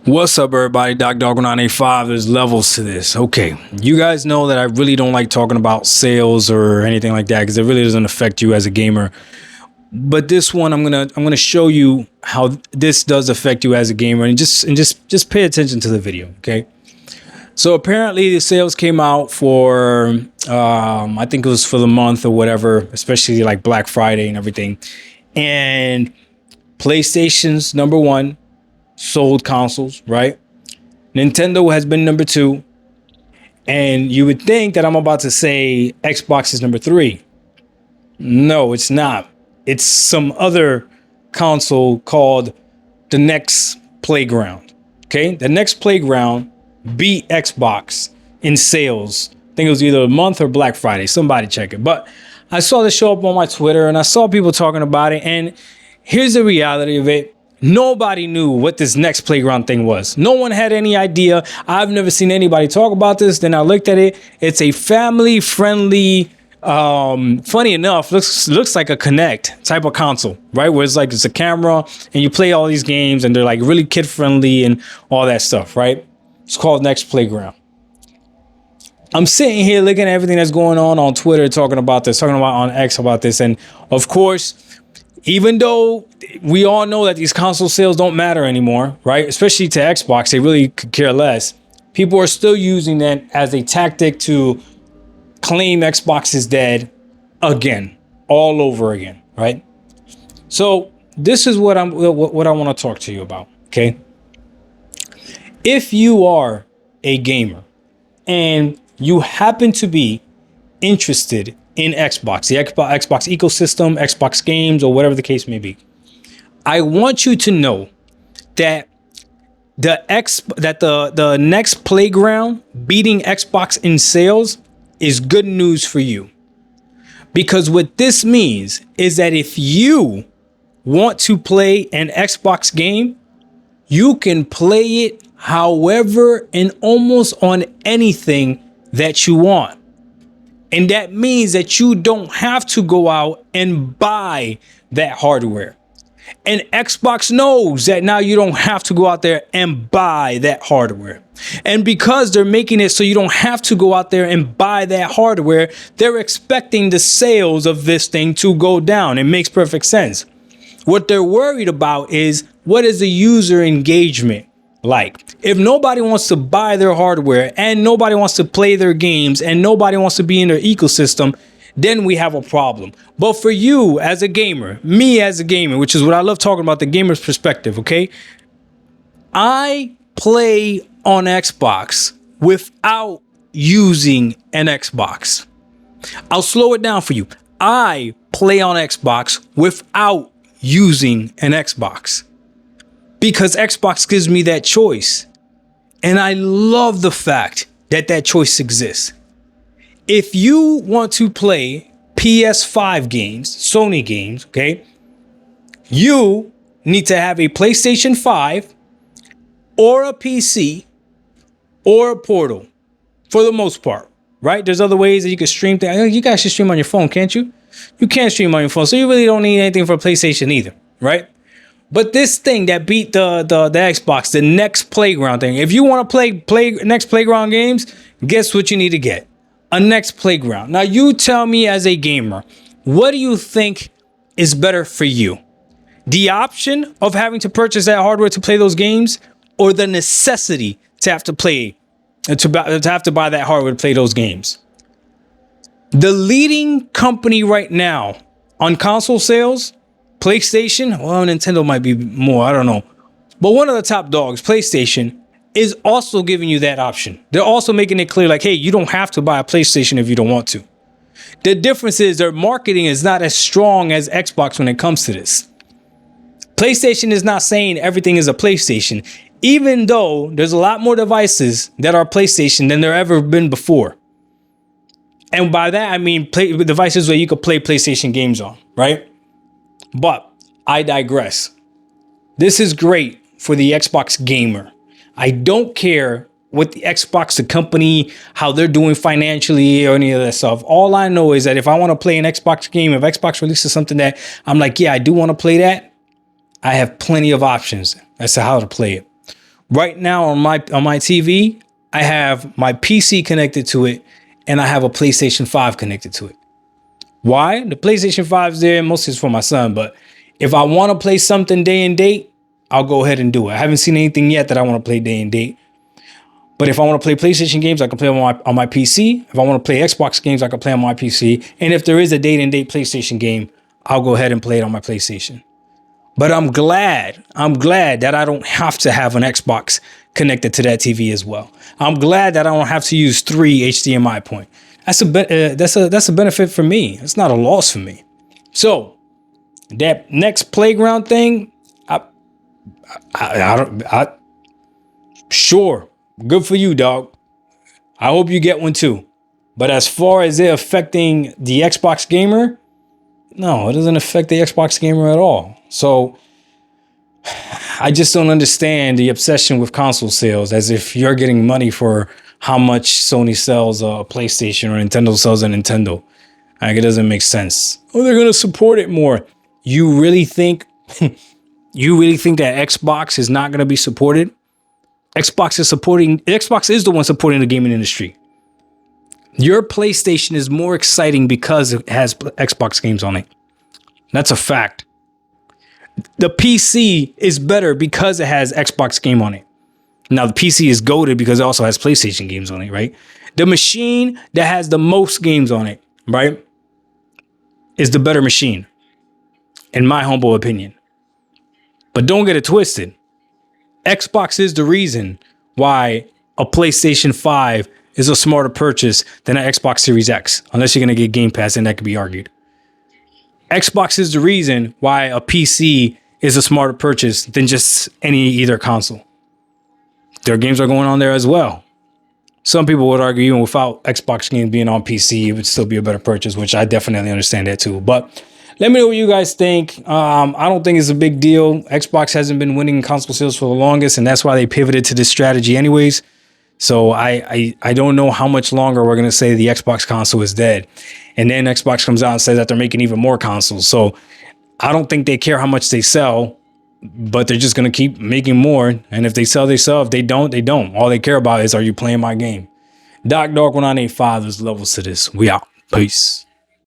What's up, everybody? Dog985. There's levels to this. Okay, you guys know that I really don't like talking about sales or anything like that because it really doesn't affect you as a gamer. But this one, I'm gonna show you how this does affect you as a gamer, and just pay attention to the video. Okay. So apparently the sales came out for I think it was for the month or whatever, especially like Black Friday and everything. And PlayStation's number one sold consoles, right? Nintendo has been number two. And you would think that I'm about to say Xbox is number three. No, it's not. It's some other console called the Nex Plaground. Okay, the Nex Plaground beat Xbox in sales. I think it was either a month or Black Friday. Somebody check it. But I saw this show up on my Twitter and I saw people talking about it. And here's the reality of it. Nobody knew what this Nex Plaground thing was. No one had any idea. I've never seen anybody talk about this. Then I looked at it. It's a family-friendly, funny enough, looks like a Kinect type of console, right? Where it's a camera and you play all these games and they're like really kid-friendly and all that stuff, right? It's called Nex Plaground. I'm sitting here looking at everything that's going on Twitter, talking about on X about this. And of course, even though we all know that these console sales don't matter anymore, right? Especially to Xbox, they really could care less. People are still using that as a tactic to claim Xbox is dead again, all over again, right? So this is what I want to talk to you about, okay? If you are a gamer and you happen to be interested in Xbox, the Xbox ecosystem, Xbox games, or whatever the case may be, I want you to know that the Nex Plaground beating Xbox in sales is good news for you. Because what this means is that if you want to play an Xbox game, you can play it however and almost on anything that you want. And that means that you don't have to go out and buy that hardware. And Xbox knows that now you don't have to go out there and buy that hardware. And because they're making it so you don't have to go out there and buy that hardware, they're expecting the sales of this thing to go down. It makes perfect sense. What they're worried about is, what is the user engagement like? If nobody wants to buy their hardware and nobody wants to play their games and nobody wants to be in their ecosystem, then we have a problem. But for you as a gamer, me as a gamer, which is what I love talking about, the gamer's perspective, okay? I play on Xbox without using an Xbox. I'll slow it down for you. I play on Xbox without using an Xbox, because Xbox gives me that choice. And I love the fact that that choice exists. If you want to play PS5 games, Sony games, okay, you need to have a PlayStation 5 or a PC or a Portal for the most part, right? There's other ways that you can stream things. You guys should stream on your phone, can't you? You can't stream on your phone, so you really don't need anything for PlayStation either, right? But this thing that beat the Xbox, the Nex Plaground thing, if you want to play Nex Plaground games, guess what you need to get? A Nex Plaground. Now you tell me as a gamer, what do you think is better for you? The option of having to purchase that hardware to play those games, or the necessity to have to play, to have to buy that hardware to play those games? The leading company right now on console sales, PlayStation, well, Nintendo might be more, I don't know. But one of the top dogs, PlayStation, is also giving you that option. They're also making it clear, like, hey, you don't have to buy a PlayStation if you don't want to. The difference is their marketing is not as strong as Xbox when it comes to this. PlayStation is not saying everything is a PlayStation, even though there's a lot more devices that are PlayStation than there ever been before. And by that, I mean devices where you could play PlayStation games on, right? But I digress. This is great for the Xbox gamer. I don't care what the Xbox, the company, how they're doing financially or any of that stuff. All I know is that if I want to play an Xbox game, if Xbox releases something that I'm like, yeah, I do want to play that, I have plenty of options as to how to play it. Right now on my TV, I have my PC connected to it, and I have a PlayStation 5 connected to it. Why? The PlayStation 5 is there, mostly it's for my son, but if I want to play something day and date, I'll go ahead and do it. I haven't seen anything yet that I want to play day and date. But if I want to play PlayStation games, I can play on my PC. If I want to play Xbox games, I can play on my PC. And if there is a day and date PlayStation game, I'll go ahead and play it on my PlayStation. But I'm glad that I don't have to have an Xbox connected to that TV as well. I'm glad that I don't have to use 3 HDMI point. That's a benefit for me. It's not a loss for me. So that Nex Plaground thing, sure, good for you, dog. I hope you get one too. But as far as it affecting the Xbox gamer, no, it doesn't affect the Xbox gamer at all. So I just don't understand the obsession with console sales, as if you're getting money for how much Sony sells a PlayStation or Nintendo sells a Nintendo. Like, it doesn't make sense. Oh, they're going to support it more. You really think that Xbox is not going to be supported? Xbox is the one supporting the gaming industry. Your PlayStation is more exciting because it has Xbox games on it. That's a fact. The PC is better because it has Xbox game on it. Now, the PC is goated because it also has PlayStation games on it, right? The machine that has the most games on it, right, is the better machine, in my humble opinion. But don't get it twisted. Xbox is the reason why a PlayStation 5 is a smarter purchase than an Xbox Series X, unless you're going to get Game Pass, and that could be argued. Xbox is the reason why a PC is a smarter purchase than just either console. Their games are going on there as well. Some people would argue even without Xbox games being on PC, it would still be a better purchase, which I definitely understand that too. But let me know what you guys think. I don't think it's a big deal. Xbox hasn't been winning console sales for the longest, and that's why they pivoted to this strategy anyways. So I don't know how much longer we're going to say the Xbox console is dead. And then Xbox comes out and says that they're making even more consoles. So I don't think they care how much they sell, but they're just going to keep making more. And if they sell, they sell. If they don't, they don't. All they care about is, are you playing my game? Dog 1985, there's levels to this. We out. Peace.